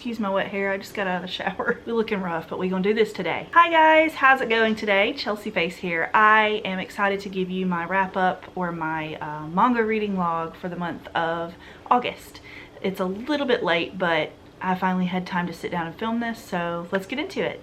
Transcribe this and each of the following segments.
excuse my wet hair. I just got out of the shower. We're looking rough, but we're gonna do this today. Hi guys, how's it going today? Chelsea Face here. I am excited to give you my wrap up or my manga reading log for the month of August. It's a little bit late, but I finally had time to sit down and film this, so let's get into it.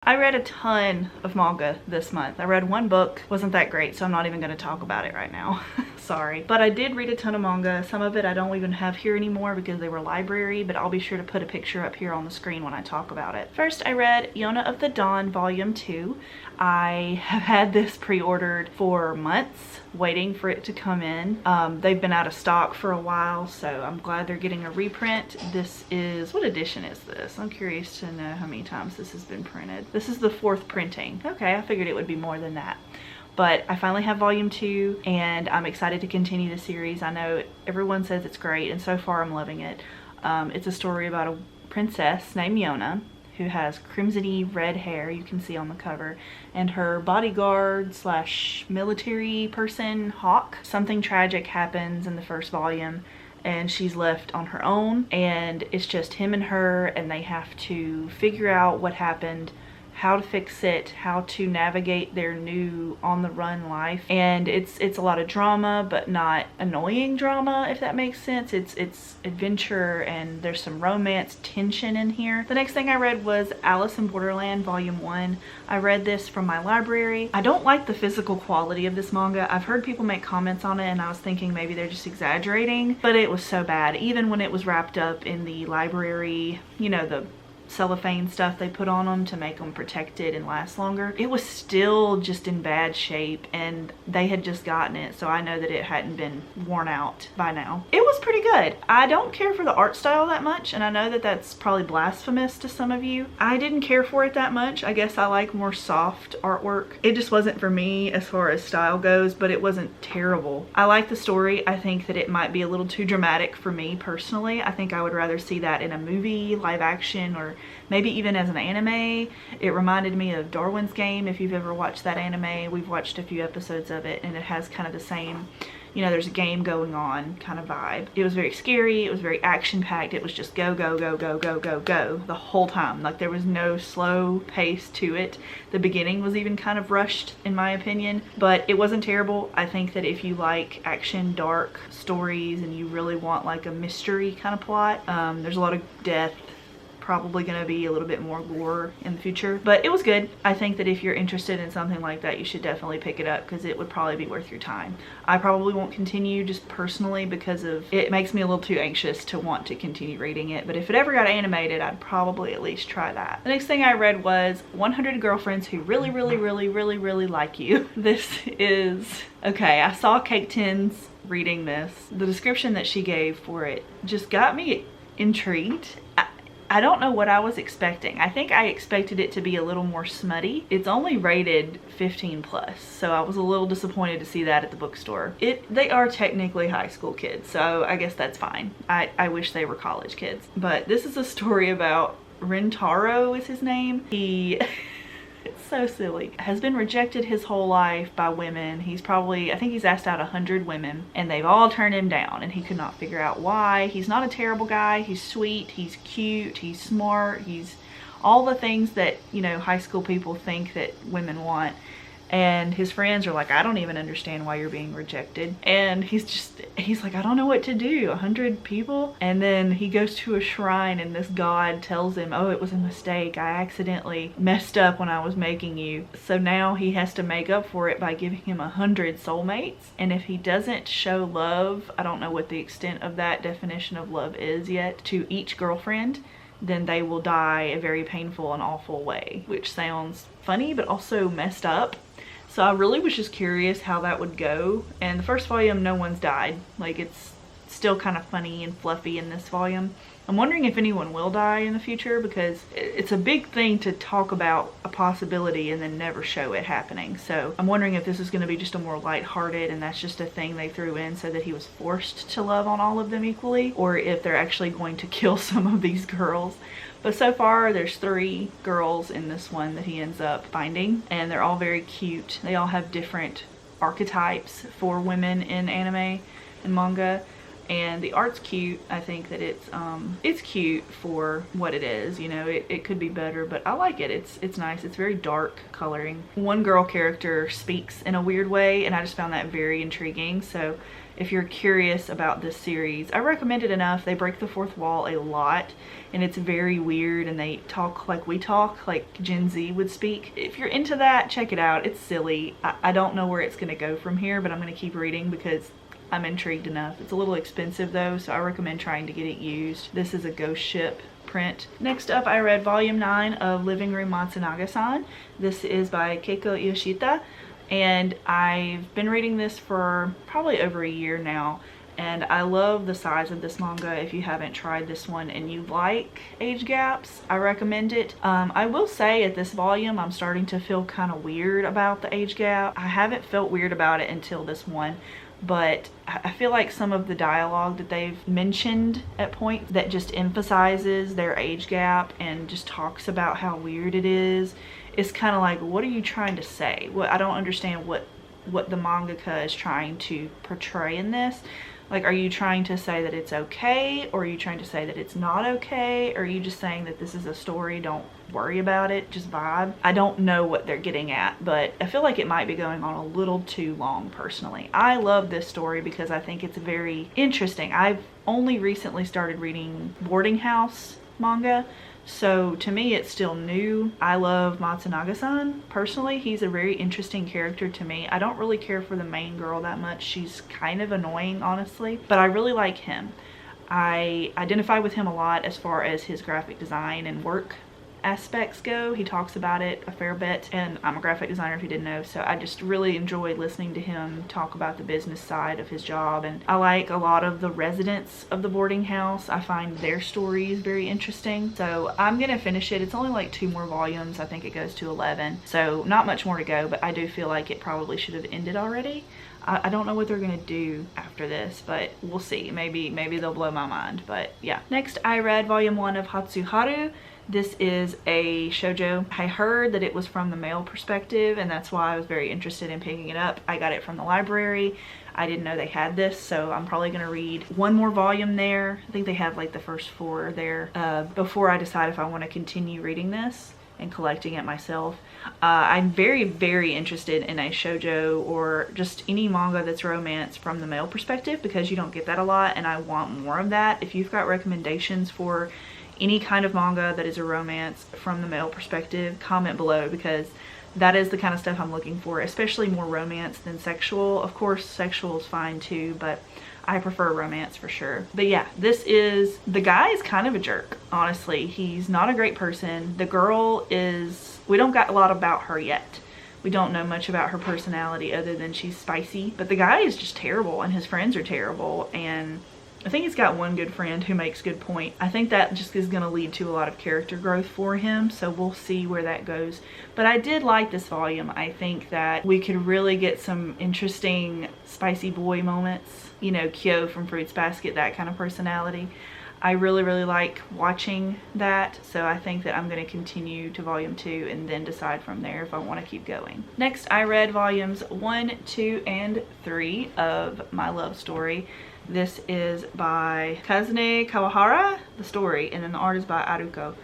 I read a ton of manga this month. I read one book, wasn't that great, so I'm not even going to talk about it right now. Sorry. But I did read a ton of manga. Some of it I don't even have here anymore because they were library, but I'll be sure to put a picture up here on the screen when I talk about it. First, I read Yona of the Dawn Volume 2. I have had this pre-ordered for months, waiting for it to come in. They've been out of stock for a while, so I'm glad they're getting a reprint. This is, what edition is this? I'm curious to know how many times this has been printed. This is the 4th printing. Okay, I figured it would be more than that. But I finally have volume 2 and I'm excited to continue the series. I know everyone says it's great and so far I'm loving it. It's a story about a princess named Yona who has crimsony red hair, you can see on the cover, and her bodyguard slash military person, Hawk. Something tragic happens in the first volume and she's left on her own, and it's just him and her, and they have to figure out what happened, how to fix it, how to navigate their new on-the-run life. And it's a lot of drama, but not annoying drama, if that makes sense. It's adventure and there's some romance tension in here. The next thing I read was Alice in Borderland Volume 1. I read this from my library. I don't like the physical quality of this manga. I've heard people make comments on it and I was thinking maybe they're just exaggerating, but it was so bad. Even when it was wrapped up in the library, you know, the cellophane stuff they put on them to make them protected and last longer, it was still just in bad shape, and they had just gotten it, so I know that it hadn't been worn out by now. It was pretty good. I don't care for the art style that much, and I know that that's probably blasphemous to some of you. I didn't care for it that much. I guess I like more soft artwork. It just wasn't for me as far as style goes, but it wasn't terrible. I like the story. I think that it might be a little too dramatic for me personally. I think I would rather see that in a movie, live action, or maybe even as an anime. It reminded me of Darwin's Game, if you've ever watched that anime. We've watched a few episodes of it and it has kind of the same, you know, there's a game going on kind of vibe. It was very scary, it was very action-packed, it was just go, go, go, go, go, go, go the whole time. Like there was no slow pace to it. The beginning was even kind of rushed in my opinion, but it wasn't terrible. I think that if you like action, dark stories and you really want like a mystery kind of plot, there's a lot of death, probably gonna be a little bit more gore in the future, but it was good. I think that if you're interested in something like that, you should definitely pick it up because it would probably be worth your time. I probably won't continue just personally because of it makes me a little too anxious to want to continue reading it, but if it ever got animated, I'd probably at least try that. The next thing I read was 100 Girlfriends Who Really, Really, Really, Really, Really Like You. This is, okay, I saw Cake Tins reading this. The description that she gave for it just got me intrigued. I don't know what I was expecting. I think I expected it to be a little more smutty. It's only rated 15 plus, so I was a little disappointed to see that at the bookstore. They are technically high school kids, so I guess that's fine. I wish they were college kids. But this is a story about Rentaro is his name. He it's so silly. Has been rejected his whole life by women. He's probably, I think he's asked out 100 women and they've all turned him down and he could not figure out why. He's not a terrible guy. He's sweet, he's cute, he's smart, he's all the things that, you know, high school people think that women want. And his friends are like, I don't even understand why you're being rejected. And he's like, I don't know what to do, 100 people? And then he goes to a shrine and this god tells him, oh, it was a mistake. I accidentally messed up when I was making you. So now he has to make up for it by giving him 100 soulmates. And if he doesn't show love, I don't know what the extent of that definition of love is yet, to each girlfriend, then they will die a very painful and awful way, which sounds funny but also messed up. So I really was just curious how that would go. And the first volume, no one's died. Like it's still kind of funny and fluffy in this volume. I'm wondering if anyone will die in the future, because it's a big thing to talk about a possibility and then never show it happening. So I'm wondering if this is going to be just a more lighthearted and that's just a thing they threw in so that he was forced to love on all of them equally, or if they're actually going to kill some of these girls. But so far there's 3 girls in this one that he ends up finding, and they're all very cute. They all have different archetypes for women in anime and manga. And the art's cute. I think that it's cute for what it is. You know, it could be better, but I like it. It's nice. It's very dark coloring. One girl character speaks in a weird way, and I just found that very intriguing. So if you're curious about this series, I recommend it enough. They break the fourth wall a lot, and it's very weird, and they talk like we talk, like Gen Z would speak. If you're into that, check it out. It's silly. I don't know where it's going to go from here, but I'm going to keep reading because I'm intrigued enough. It's a little expensive though, so I recommend trying to get it used. This is a ghost ship print. Next up, I read volume 9 of Living Room Nagasan. This is by Keiko Yoshida, and I've been reading this for probably over a year now, and I love the size of this manga. If you haven't tried this one and you like age gaps, I recommend it. I will say at this volume I'm starting to feel kind of weird about the age gap. I haven't felt weird about it until this one, but I feel like some of the dialogue that they've mentioned at points that just emphasizes their age gap and just talks about how weird it is kind of like, what are you trying to say? I don't understand what the mangaka is trying to portray in this. Like, are you trying to say that it's okay, or are you trying to say that it's not okay, or are you just saying that this is a story, don't worry about it, just vibe? I don't know what they're getting at, but I feel like it might be going on a little too long personally. I love this story because I think it's very interesting. I've only recently started reading boarding house manga, so to me it's still new. I love Nagasan personally. He's a very interesting character to me. I don't really care for the main girl that much. She's kind of annoying, honestly, but I really like him. I identify with him a lot as far as his graphic design and work aspects go. He talks about it a fair bit, and I'm a graphic designer if you didn't know, so I just really enjoy listening to him talk about the business side of his job. And I like a lot of the residents of the boarding house. I find their stories very interesting, so I'm gonna finish it. It's only like 2 more volumes. I think it goes to 11, so not much more to go, but I do feel like it probably should have ended already. I don't know what they're gonna do after this, but we'll see. Maybe they'll blow my mind, but yeah. Next, I read volume 1 of Hatsuharu. This is a shoujo. I heard that it was from the male perspective, and that's why I was very interested in picking it up. I got it from the library. I didn't know they had this, so I'm probably gonna read 1 more volume there. I think they have like the first 4 there before I decide if I want to continue reading this and collecting it myself. I'm very, very interested in a shoujo or just any manga that's romance from the male perspective, because you don't get that a lot, and I want more of that. If you've got recommendations for any kind of manga that is a romance from the male perspective, comment below, because that is the kind of stuff I'm looking for, especially more romance than sexual. Of course, sexual is fine too, but I prefer romance for sure. But yeah, the guy is kind of a jerk, honestly. He's not a great person. The girl is, we don't got a lot about her yet. We don't know much about her personality other than she's spicy, but the guy is just terrible, and his friends are terrible, and I think he's got one good friend who makes good point. I think that just is going to lead to a lot of character growth for him, so we'll see where that goes. But I did like this volume. I think that we could really get some interesting spicy boy moments. You know, Kyo from Fruits Basket, that kind of personality. I really, really like watching that, so I think that I'm going to continue to volume 2 and then decide from there if I want to keep going. Next, I read volumes 1, 2, and 3 of My Love Story. This is by Kazune Kawahara, the story, and then the art is by Aruko.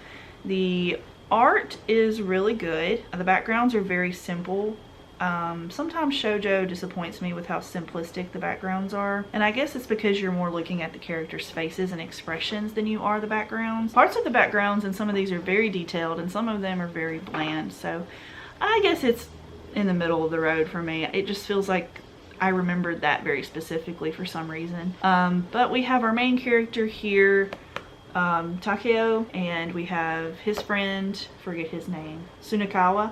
The art is really good. The backgrounds are very simple. Sometimes shoujo disappoints me with how simplistic the backgrounds are, and I guess it's because you're more looking at the characters' faces and expressions than you are the backgrounds. Parts of the backgrounds and some of these are very detailed, and some of them are very bland, so I guess it's in the middle of the road for me. It just feels like I remembered that very specifically for some reason. But we have our main character here, Takeo, and we have his friend, forget his name, Tsunekawa,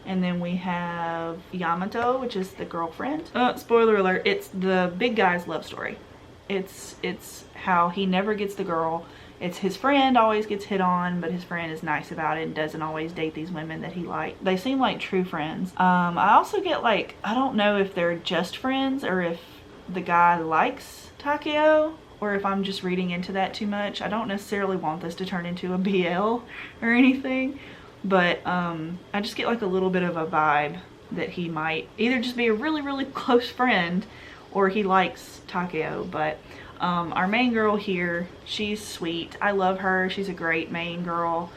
and then we have Yamato, which is the girlfriend. Spoiler alert, it's the big guy's love story. It's how he never gets the girl. It's his friend always gets hit on, but his friend is nice about it and doesn't always date these women that he likes. They seem like true friends. I also get like, I don't know if they're just friends or if the guy likes Takeo, or if I'm just reading into that too much. I don't necessarily want this to turn into a BL or anything, but I just get like a little bit of a vibe that he might either just be a really, really close friend or he likes Takeo. But our main girl here, she's sweet. I love her. She's a great main girl.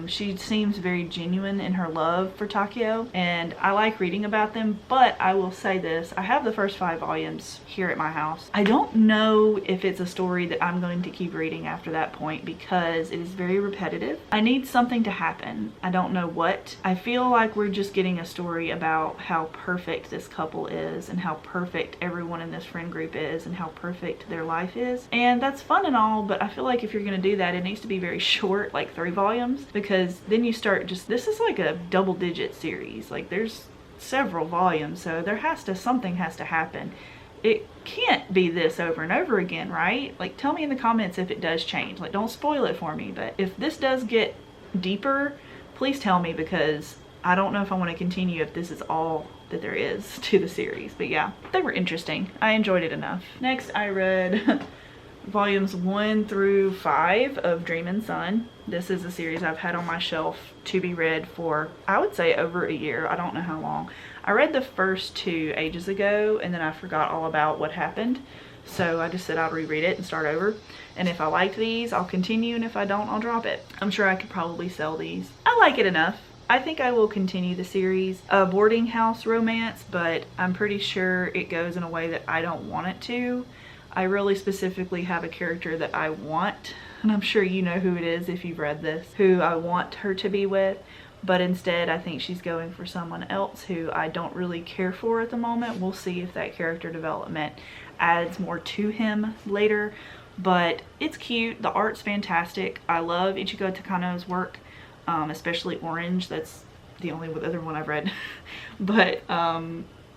She seems very genuine in her love for Takeo, and I like reading about them. But I will say this, I have the first 5 volumes here at my house. I don't know if it's a story that I'm going to keep reading after that point because it is very repetitive. I need something to happen. I don't know what. I feel like we're just getting a story about how perfect this couple is and how perfect everyone in this friend group is and how perfect their life is. And that's fun and all, but I feel like if you're going to do that, it needs to be very short, like 3 volumes. Because then you start just, this is like a double-digit series. Like there's several volumes, so something has to happen. It can't be this over and over again, right? Like tell me in the comments if it does change. Like don't spoil it for me, but if this does get deeper, please tell me, because I don't know if I want to continue if this is all that there is to the series. But yeah, they were interesting. I enjoyed it enough. Next I read volumes 1 through 5 of Dream and Sun. This is a series I've had on my shelf to be read for, I would say, over a year. I don't know how long. I read the first 2 ages ago and then I forgot all about what happened. So I just said I'd reread it and start over. And if I like these, I'll continue, and if I don't, I'll drop it. I'm sure I could probably sell these. I like it enough. I think I will continue the series. A boarding house romance, but I'm pretty sure it goes in a way that I don't want it to. I really specifically have a character that I want, and I'm sure you know who it is if you've read this, who I want her to be with, but instead I think she's going for someone else who I don't really care for at the moment. We'll see if that character development adds more to him later, but it's cute. The art's fantastic. I love Ichigo Takano's work, especially Orange. That's the only other one I've read. But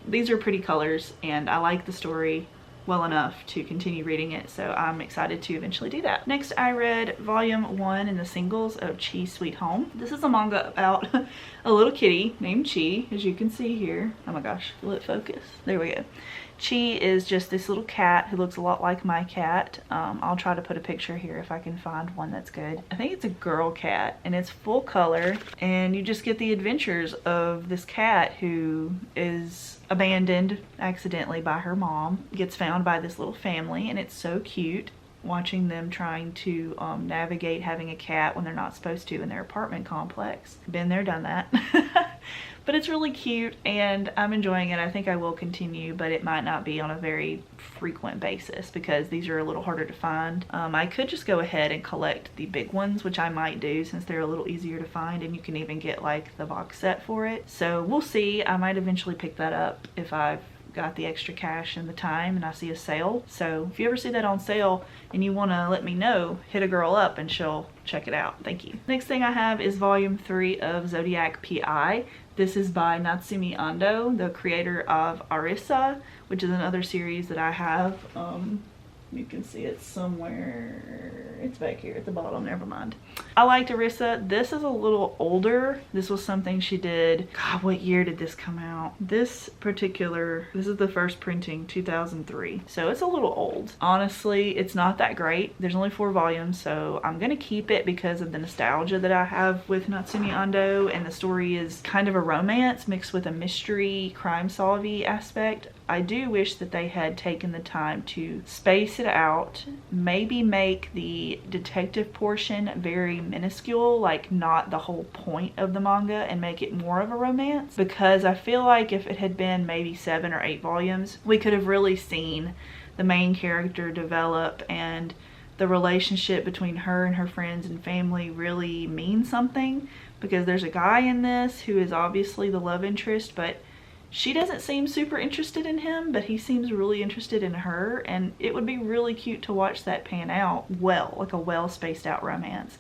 these are pretty colors, and I like the story well enough to continue reading it, so I'm excited to eventually do that. Next I read volume 1 in the singles of Chi's Sweet Home. This is a manga about a little kitty named Chi, as you can see here. Oh my gosh, will it focus? There we go. Chi is just this little cat who looks a lot like my cat. I'll try to put a picture here if I can find one that's good. I think it's a girl cat, and it's full color, and you just get the adventures of this cat who is abandoned accidentally by her mom, gets found by this little family, and it's so cute watching them trying to navigate having a cat when they're not supposed to in their apartment complex. Been there, done that. But it's really cute and I'm enjoying it. I think I will continue, but it might not be on a very frequent basis because these are a little harder to find. I could just go ahead and collect the big ones, which I might do since they're a little easier to find, and you can even get like the box set for it. So we'll see. I might eventually pick that up if I've got the extra cash and the time and I see a sale. So if you ever see that on sale and you want to let me know, hit a girl up and she'll check it out. Thank you. Next thing I have is volume 3 of Zodiac Pi. This is by Natsumi Ando, the creator of Arisa, which is another series that I have. You can see it somewhere. It's back here at the bottom, never mind. I liked Arisa. This is a little older. This was something she did, God, what year did this come out? This is the first printing, 2003. So it's a little old. Honestly, it's not that great. There's only 4 volumes, so I'm gonna keep it because of the nostalgia that I have with Natsumi Ando, and the story is kind of a romance mixed with a mystery, crime-solving aspect. I do wish that they had taken the time to space it out, maybe make the detective portion very minuscule, like not the whole point of the manga, and make it more of a romance, because I feel like if it had been maybe 7 or 8 volumes, we could have really seen the main character develop and the relationship between her and her friends and family really mean something, because there's a guy in this who is obviously the love interest, but she doesn't seem super interested in him, but he seems really interested in her, and it would be really cute to watch that pan out well, like a well spaced out romance.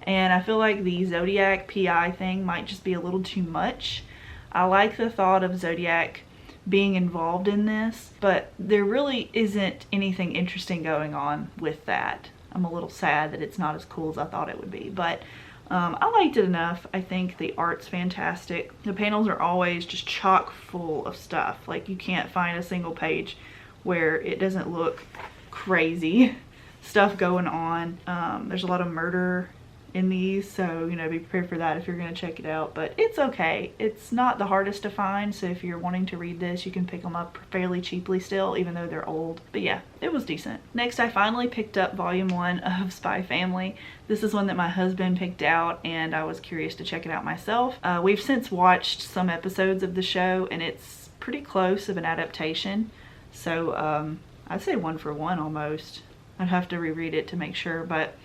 And I feel like the Zodiac Pi thing might just be a little too much. I like the thought of Zodiac being involved in this, but there really isn't anything interesting going on with that. I'm a little sad that it's not as cool as I thought it would be, but I liked it enough. I think the art's fantastic. The panels are always just chock full of stuff. Like, you can't find a single page where it doesn't look crazy stuff going on. There's a lot of murder in these, so you know, be prepared for that if you're going to check it out, but it's okay. It's not the hardest to find, so if you're wanting to read this, you can pick them up fairly cheaply still, even though they're old. But yeah, it was decent. Next, I finally picked up volume 1 of Spy Family. This is one that my husband picked out, and I was curious to check it out myself. We've since watched some episodes of the show, and it's pretty close of an adaptation, so I'd say 1 for 1 almost. I'd have to reread it to make sure, but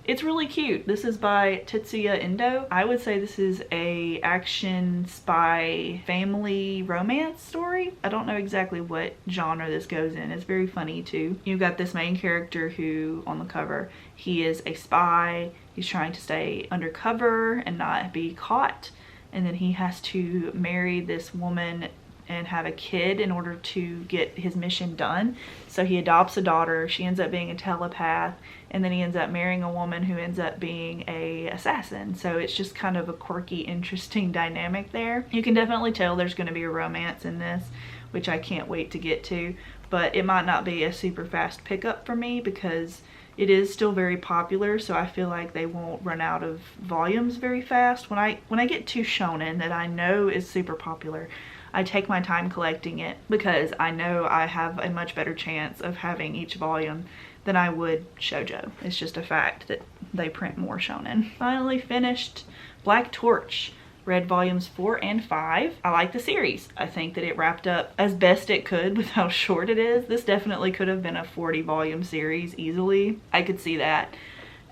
it's really cute. This is by Tetsuya Endo. I would say this is a action spy family romance story. I don't know exactly what genre this goes in. It's very funny too. You've got this main character who, on the cover, he is a spy. He's trying to stay undercover and not be caught. And then he has to marry this woman and have a kid in order to get his mission done. So he adopts a daughter. She ends up being a telepath, and then he ends up marrying a woman who ends up being a assassin. So it's just kind of a quirky, interesting dynamic there. You can definitely tell there's going to be a romance in this, which I can't wait to get to, but it might not be a super fast pickup for me because it is still very popular, so I feel like they won't run out of volumes very fast. When I get to shonen that I know is super popular, I take my time collecting it because I know I have a much better chance of having each volume than I would shoujo. It's just a fact that they print more shonen. Finally finished Black Torch. Read volumes 4 and 5. I like the series. I think that it wrapped up as best it could with how short it is. This definitely could have been a 40 volume series easily. I could see that,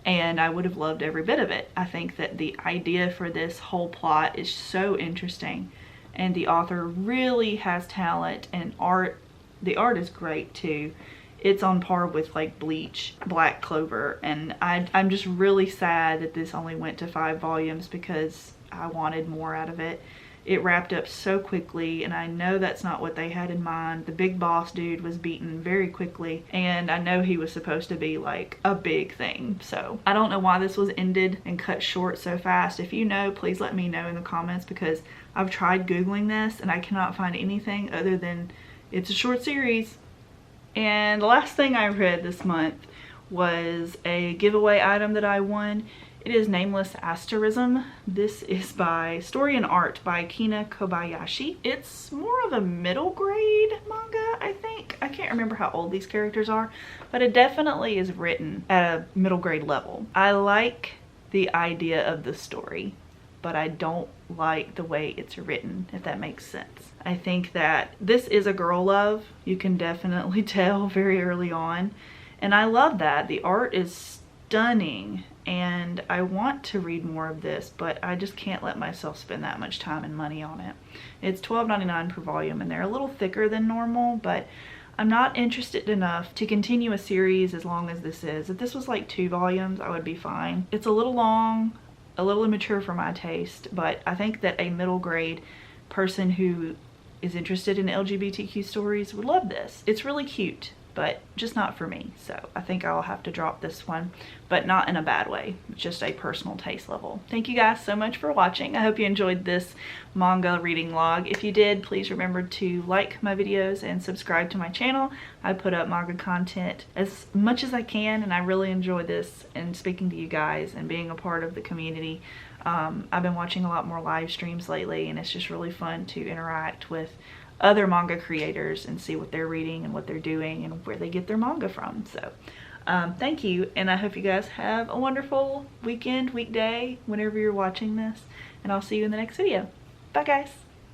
and I would have loved every bit of it. I think that the idea for this whole plot is so interesting, and the author really has talent, and art. The art is great too. It's on par with like Bleach, Black Clover, and I'm just really sad that this only went to 5 volumes because I wanted more out of it. It wrapped up so quickly, and I know that's not what they had in mind. The big boss dude was beaten very quickly, and I know he was supposed to be like a big thing. So I don't know why this was ended and cut short so fast. If you know, please let me know in the comments, because I've tried Googling this and I cannot find anything other than it's a short series. And the last thing I read this month was a giveaway item that I won. It is Nameless, Asterism. This is by Story and Art by Kina Kobayashi. It's more of a middle grade manga, I think. I can't remember how old these characters are, but it definitely is written at a middle grade level. I like the idea of the story, but I don't like the way it's written, if that makes sense. I think that this is a girl love. You can definitely tell very early on, and I love that. The art is stunning, and I want to read more of this, but I just can't let myself spend that much time and money on it. It's $12.99 per volume, and they're a little thicker than normal, but I'm not interested enough to continue a series as long as this is. If this was like 2 volumes, I would be fine. It's a little long, a little immature for my taste, but I think that a middle grade person who is interested in LGBTQ stories would love this. It's really cute, but just not for me. So I think I'll have to drop this one, but not in a bad way, just a personal taste level. Thank you guys so much for watching. I hope you enjoyed this manga reading log. If you did, please remember to like my videos and subscribe to my channel. I put up manga content as much as I can, and I really enjoy this and speaking to you guys and being a part of the community. I've been watching a lot more live streams lately, and it's just really fun to interact with other manga creators and see what they're reading and what they're doing and where they get their manga from. So thank you, and I hope you guys have a wonderful weekend, weekday, whenever you're watching this, and I'll see you in the next video. Bye guys.